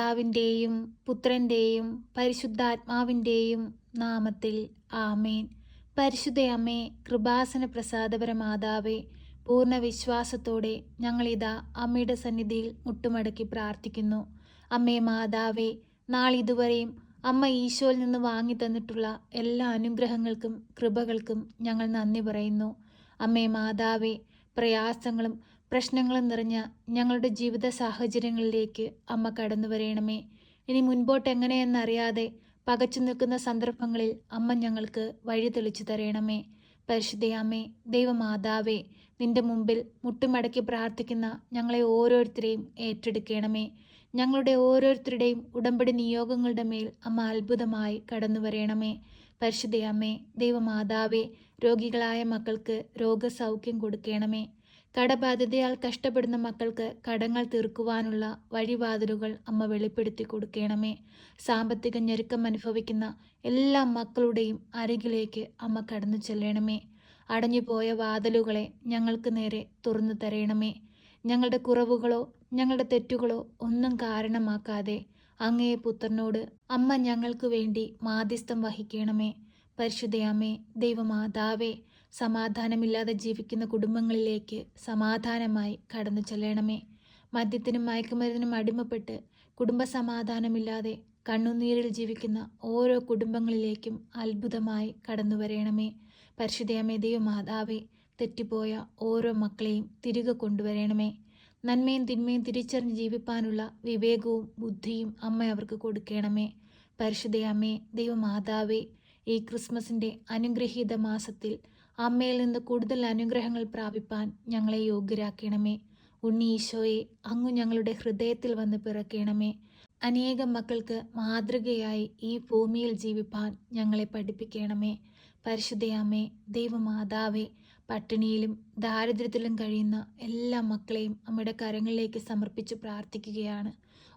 പിതാവിൻ്റെയും പുത്രൻ്റെയും പരിശുദ്ധാത്മാവിൻ്റെയും നാമത്തിൽ ആമേൻ. പരിശുദ്ധയമ്മേ, കൃപാസന പ്രസാദപരമാതാവേ, പൂർണ്ണ വിശ്വാസത്തോടെ ഞങ്ങളിതാ അമ്മയുടെ സന്നിധിയിൽ മുട്ടുമടക്കി പ്രാർത്ഥിക്കുന്നു. അമ്മേ മാതാവേ, നാളിതുവരെയും അമ്മ ഈശോയിൽ നിന്ന് വാങ്ങി തന്നിട്ടുള്ള എല്ലാ അനുഗ്രഹങ്ങൾക്കും കൃപകൾക്കും ഞങ്ങൾ നന്ദി പറയുന്നു. അമ്മേ മാതാവേ, പ്രയാസങ്ങളും പ്രശ്നങ്ങളും നിറഞ്ഞ ഞങ്ങളുടെ ജീവിത സാഹചര്യങ്ങളിലേക്ക് അമ്മ കടന്നു വരയണമേ. ഇനി മുൻപോട്ട് എങ്ങനെയെന്നറിയാതെ പകച്ചു നിൽക്കുന്ന സന്ദർഭങ്ങളിൽ അമ്മ ഞങ്ങൾക്ക് വഴി തെളിച്ചു തരയണമേ. പരിശുദ്ധയമ്മേ, ദൈവമാതാവേ, നിന്റെ മുമ്പിൽ മുട്ടുമടക്കി പ്രാർത്ഥിക്കുന്ന ഞങ്ങളെ ഓരോരുത്തരെയും ഏറ്റെടുക്കണമേ. ഞങ്ങളുടെ ഓരോരുത്തരുടെയും ഉടമ്പടി നിയോഗങ്ങളുടെ മേൽ അമ്മ അത്ഭുതമായി കടന്നു വരയണമേ. പരിശുദ്ധയമ്മേ, ദൈവമാതാവേ, രോഗികളായ മക്കൾക്ക് രോഗസൗഖ്യം കൊടുക്കണമേ. കടബാധ്യതയാൽ കഷ്ടപ്പെടുന്ന മക്കൾക്ക് കടങ്ങൾ തീർക്കുവാനുള്ള വഴിവാതിലുകൾ അമ്മ വെളിപ്പെടുത്തി കൊടുക്കണമേ. സാമ്പത്തിക ഞെരുക്കം അനുഭവിക്കുന്ന എല്ലാ മക്കളുടെയും അരികിലേക്ക് അമ്മ കടന്നു ചെല്ലണമേ. അടഞ്ഞുപോയ വാതിലുകളെ ഞങ്ങൾക്ക് നേരെ തുറന്നു തരയണമേ. ഞങ്ങളുടെ കുറവുകളോ ഞങ്ങളുടെ തെറ്റുകളോ ഒന്നും കാരണമാക്കാതെ അങ്ങേ പുത്രനോട് അമ്മ ഞങ്ങൾക്ക് വേണ്ടി മാധ്യസ്ഥം വഹിക്കണമേ. പരിശുദ്ധയമ്മേ, ദൈവമാതാവേ, സമാധാനമില്ലാതെ ജീവിക്കുന്ന കുടുംബങ്ങളിലേക്ക് സമാധാനമായി കടന്നു ചെല്ലണമേ. മദ്യത്തിനും മയക്കുമരുന്നിനും അടിമപ്പെട്ട് കുടുംബ സമാധാനമില്ലാതെ കണ്ണുനീരിൽ ജീവിക്കുന്ന ഓരോ കുടുംബങ്ങളിലേക്കും അത്ഭുതമായി കടന്നു വരയണമേ. പരിശുദ്ധയമ്മേ, ദൈവമാതാവേ, തെറ്റിപ്പോയ ഓരോ മക്കളെയും തിരികെ കൊണ്ടുവരണമേ. നന്മയും തിന്മയും തിരിച്ചറിഞ്ഞ് ജീവിപ്പാനുള്ള വിവേകവും ബുദ്ധിയും അമ്മ അവർക്ക് കൊടുക്കണമേ. പരിശുദ്ധയമ്മേ, ദൈവമാതാവേ, ഈ ക്രിസ്മസിൻ്റെ അനുഗ്രഹീത മാസത്തിൽ അമ്മയിൽ നിന്ന് കൂടുതൽ അനുഗ്രഹങ്ങൾ പ്രാപിപ്പാൻ ഞങ്ങളെ യോഗ്യരാക്കണമേ. ഉണ്ണി ഈശോയെ, അങ്ങ് ഞങ്ങളുടെ ഹൃദയത്തിൽ വന്ന് പിറക്കണമേ. അനേകം മക്കൾക്ക് മാതൃകയായി ഈ ഭൂമിയിൽ ജീവിപ്പാൻ ഞങ്ങളെ പഠിപ്പിക്കണമേ. പരിശുദ്ധയമ്മേ, ദൈവമാതാവേ, പട്ടിണിയിലും ദാരിദ്ര്യത്തിലും കഴിയുന്ന എല്ലാ മക്കളെയും അമ്മയുടെ കരങ്ങളിലേക്ക് സമർപ്പിച്ച് പ്രാർത്ഥിക്കുകയാണ്.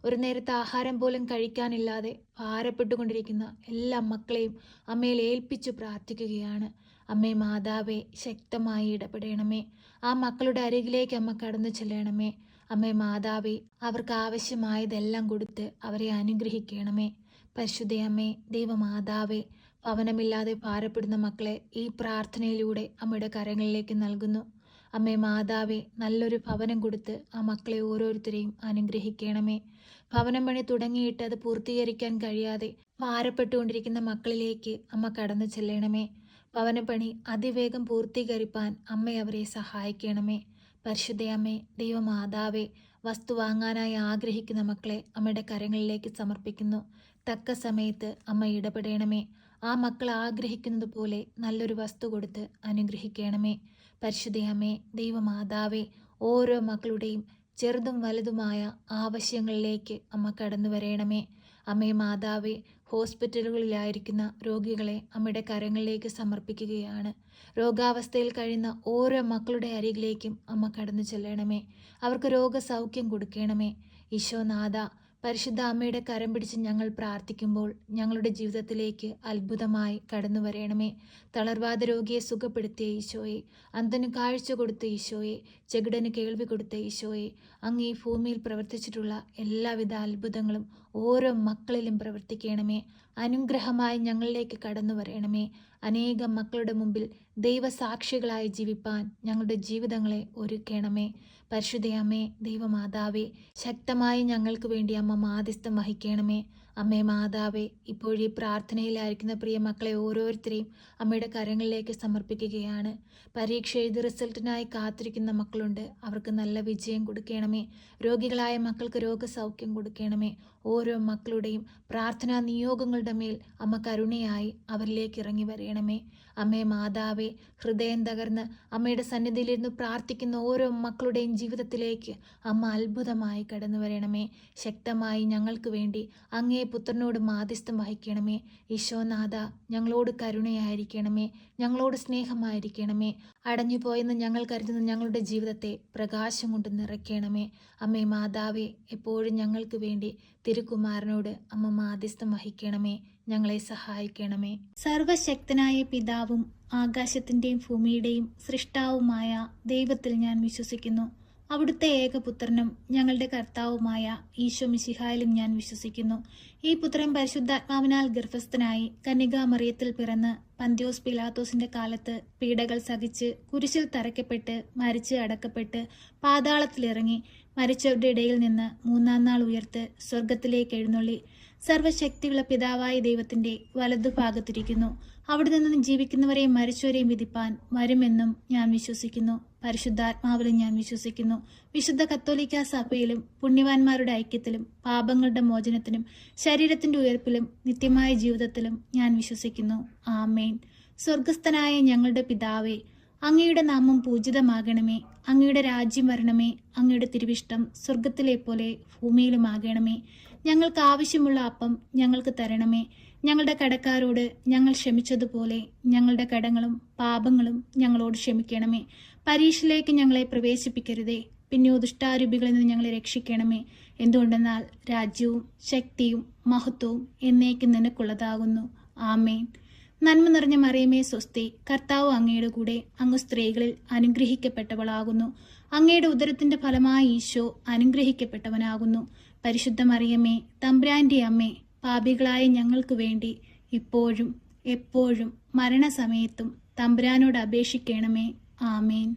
ഒരു നേരത്തെ ആഹാരം പോലും കഴിക്കാനില്ലാതെ ഭാരപ്പെട്ടുകൊണ്ടിരിക്കുന്ന എല്ലാ മക്കളെയും അമ്മയിൽ ഏൽപ്പിച്ചു പ്രാർത്ഥിക്കുകയാണ്. അമ്മേ മാതാവേ, ശക്തമായി ഇടപെടണമേ. ആ മക്കളുടെ അരികിലേക്ക് അമ്മ കടന്നു ചെല്ലണമേ. അമ്മേ മാതാവേ, അവർക്ക് ആവശ്യമായതെല്ലാം കൊടുത്ത് അവരെ അനുഗ്രഹിക്കണമേ. പരിശുദ്ധയമ്മേ, ദൈവമാതാവേ, ഭവനമില്ലാതെ ഭാരപ്പെടുന്ന മക്കളെ ഈ പ്രാർത്ഥനയിലൂടെ അമ്മയുടെ കരങ്ങളിലേക്ക് നൽകുന്നു. അമ്മേ മാതാവേ, നല്ലൊരു ഭവനം കൊടുത്ത് ആ മക്കളെ ഓരോരുത്തരെയും അനുഗ്രഹിക്കണമേ. ഭവനം പണി തുടങ്ങിയിട്ട് അത് പൂർത്തീകരിക്കാൻ കഴിയാതെ ഭാരപ്പെട്ടുകൊണ്ടിരിക്കുന്ന മക്കളിലേക്ക് അമ്മ കടന്നു ചെല്ലണമേ. ഭവനപ്പണി അതിവേഗം പൂർത്തീകരിപ്പാൻ അമ്മ അവരെ സഹായിക്കണമേ. പരിശുദ്ധയമ്മേ, ദൈവമാതാവേ, വസ്തു വാങ്ങാനായി ആഗ്രഹിക്കുന്ന മക്കളെ അമ്മയുടെ കരങ്ങളിലേക്ക് സമർപ്പിക്കുന്നു. തക്ക സമയത്ത് അമ്മ ഇടപെടണമേ. ആ മക്കൾ ആഗ്രഹിക്കുന്നത് പോലെ നല്ലൊരു വസ്തു കൊടുത്ത് അനുഗ്രഹിക്കണമേ. പരിശുദ്ധയമ്മേ, ദൈവമാതാവേ, ഓരോ മക്കളുടെയും ചെറുതും വലുതുമായ ആവശ്യങ്ങളിലേക്ക് അമ്മ കടന്നു വരയണമേ. അമ്മേ മാതാവേ, ഹോസ്പിറ്റലുകളിലായിരിക്കുന്ന രോഗികളെ അമ്മയുടെ കരങ്ങളിലേക്ക് സമർപ്പിക്കുകയാണ്. രോഗാവസ്ഥയിൽ കഴിയുന്ന ഓരോ മക്കളുടെ അരികിലേക്കും അമ്മ കടന്നു ചെല്ലണമേ. അവർക്ക് രോഗസൗഖ്യം കൊടുക്കണമേ. ഈശോനാഥ, പരിശുദ്ധ അമ്മയുടെ കരം പിടിച്ച് ഞങ്ങൾ പ്രാർത്ഥിക്കുമ്പോൾ ഞങ്ങളുടെ ജീവിതത്തിലേക്ക് അത്ഭുതമായി കടന്നു വരയണമേ. തളർവാദ രോഗിയെ സുഖപ്പെടുത്തിയ ഈശോയെ, അന്ധന് കാഴ്ച കൊടുത്ത ഈശോയെ, ചെകിടന് കേൾവി കൊടുത്ത ഈശോയെ, അങ്ങ് ഈ ഭൂമിയിൽ പ്രവർത്തിച്ചിട്ടുള്ള എല്ലാവിധ അത്ഭുതങ്ങളും ഓരോ മക്കളിലും പ്രവർത്തിക്കണമേ. അനുഗ്രഹമായി ഞങ്ങളിലേക്ക് കടന്നു വരയണമേ. അനേകം മക്കളുടെ മുമ്പിൽ ദൈവസാക്ഷികളായി ജീവിപ്പാൻ ഞങ്ങളുടെ ജീവിതങ്ങളെ ഒരുക്കണമേ. പരിശുദ്ധയമ്മേ, ദൈവമാതാവേ, ശക്തമായി ഞങ്ങൾക്ക് വേണ്ടി അമ്മ മാധ്യസ്ഥം വഹിക്കണമേ. അമ്മേ മാതാവേ, ഇപ്പോഴീ പ്രാർത്ഥനയിലായിരിക്കുന്ന പ്രിയ മക്കളെ ഓരോരുത്തരെയും അമ്മയുടെ കരങ്ങളിലേക്ക് സമർപ്പിക്കുകയാണ്. പരീക്ഷ എഴുതി റിസൾട്ടിനായി കാത്തിരിക്കുന്ന മക്കളുണ്ട്. അവർക്ക് നല്ല വിജയം കൊടുക്കണമേ. രോഗികളായ മക്കൾക്ക് രോഗസൗഖ്യം കൊടുക്കണമേ. ഓരോ മക്കളുടെയും പ്രാർത്ഥനാ നിയോഗങ്ങളുടെ മേൽ അമ്മ കരുണയായി അവരിലേക്ക് ഇറങ്ങി വരയണമേ. അമ്മേ മാതാവേ, ഹൃദയം തകർന്ന് അമ്മയുടെ സന്നിധിയിലിരുന്ന് പ്രാർത്ഥിക്കുന്ന ഓരോ മക്കളുടെയും ജീവിതത്തിലേക്ക് അമ്മ അത്ഭുതമായി കടന്നു വരണമേ. ശക്തമായി ഞങ്ങൾക്ക് വേണ്ടി അങ്ങേ പുത്രനോട് മാധ്യസ്ഥം വഹിക്കണമേ. ഈശോനാഥ, ഞങ്ങളോട് കരുണയായിരിക്കണമേ. ഞങ്ങളോട് സ്നേഹമായിരിക്കണമേ. അടഞ്ഞുപോയെന്ന് ഞങ്ങൾ കരുതുന്ന ഞങ്ങളുടെ ജീവിതത്തെ പ്രകാശം കൊണ്ട് നിറയ്ക്കണമേ. അമ്മേ മാതാവേ, എപ്പോഴും ഞങ്ങൾക്ക് വേണ്ടി തിരുക്കുമാരനോട് അമ്മ മാധ്യസ്ഥം വഹിക്കണമേ. ഞങ്ങളെ സഹായിക്കണമേ. സർവശക്തനായ പിതാവും ആകാശത്തിൻ്റെയും ഭൂമിയുടെയും സൃഷ്ടാവുമായ ദൈവത്തിൽ ഞാൻ വിശ്വസിക്കുന്നു. അവിടുത്തെ ഏകപുത്രനും ഞങ്ങളുടെ കർത്താവുമായ ഈശോ മിശിഹായിലും ഞാൻ വിശ്വസിക്കുന്നു. ഈ പുത്രൻ പരിശുദ്ധാത്മാവിനാൽ ഗർഭസ്ഥനായി കന്യകാമറിയത്തിൽ പിറന്ന് പന്തിയോസ് പിലാത്തോസിന്റെ കാലത്ത് പീഡകൾ സഹിച്ച് കുരിശിൽ തറയ്ക്കപ്പെട്ട് മരിച്ച് അടക്കപ്പെട്ട് പാതാളത്തിലിറങ്ങി മരിച്ചവരുടെ ഇടയിൽ നിന്ന് മൂന്നാം നാൾ ഉയർത്ത് സ്വർഗത്തിലേക്ക് എഴുന്നള്ളി സർവശക്തിയുള്ള പിതാവായ ദൈവത്തിന്റെ വലതുഭാഗത്തിരിക്കുന്നു. അവിടെ നിന്ന് ജീവിക്കുന്നവരെയും മരിച്ചവരെയും വിധിപ്പാൻ വരുമെന്നും ഞാൻ വിശ്വസിക്കുന്നു. പരിശുദ്ധാത്മാവിലും ഞാൻ വിശ്വസിക്കുന്നു. വിശുദ്ധ കത്തോലിക്ക സഭയിലും പുണ്യവാന്മാരുടെ ഐക്യത്തിലും പാപങ്ങളുടെ മോചനത്തിനും ശരീരത്തിന്റെ ഉയർപ്പിലും നിത്യമായ ജീവിതത്തിലും ഞാൻ വിശ്വസിക്കുന്നു. ആമേൻ. സ്വർഗസ്ഥനായ ഞങ്ങളുടെ പിതാവേ, അങ്ങയുടെ നാമം പൂജിതമാകണമേ. അങ്ങയുടെ രാജ്യം വരണമേ. അങ്ങയുടെ തിരുവിഷ്ടം സ്വർഗത്തിലെ പോലെ ഭൂമിയിലുമാകണമേ. ഞങ്ങൾക്ക് ആവശ്യമുള്ള അപ്പം ഞങ്ങൾക്ക് തരണമേ. ഞങ്ങളുടെ കടക്കാരോട് ഞങ്ങൾ ക്ഷമിച്ചതുപോലെ ഞങ്ങളുടെ കടങ്ങളും പാപങ്ങളും ഞങ്ങളോട് ക്ഷമിക്കണമേ. പരീക്ഷയിലേക്ക് ഞങ്ങളെ പ്രവേശിപ്പിക്കരുതേ, പിന്നെയോ ദുഷ്ടാരൂപികളിൽ നിന്ന് ഞങ്ങളെ രക്ഷിക്കണമേ. എന്തുകൊണ്ടെന്നാൽ രാജ്യവും ശക്തിയും മഹത്വവും എന്നേക്കും നിനക്കുള്ളതാകുന്നു. ആമേൻ. നന്മ നിറഞ്ഞ മറിയമേ സ്വസ്തി, കർത്താവ് അങ്ങയുടെ കൂടെ, അങ്ങ് സ്ത്രീകളിൽ അനുഗ്രഹിക്കപ്പെട്ടവളാകുന്നു. അങ്ങയുടെ ഉദരത്തിന്റെ ഫലമായ ഈശോ അനുഗ്രഹിക്കപ്പെട്ടവനാകുന്നു. പരിശുദ്ധ മറിയമേ, തമ്പുരാന്റെ അമ്മേ, പാപികളായ ഞങ്ങൾക്ക് വേണ്ടി ഇപ്പോഴും എപ്പോഴും മരണസമയത്തും തമ്പുരാനോട് അപേക്ഷിക്കണമേ. ആമേൻ.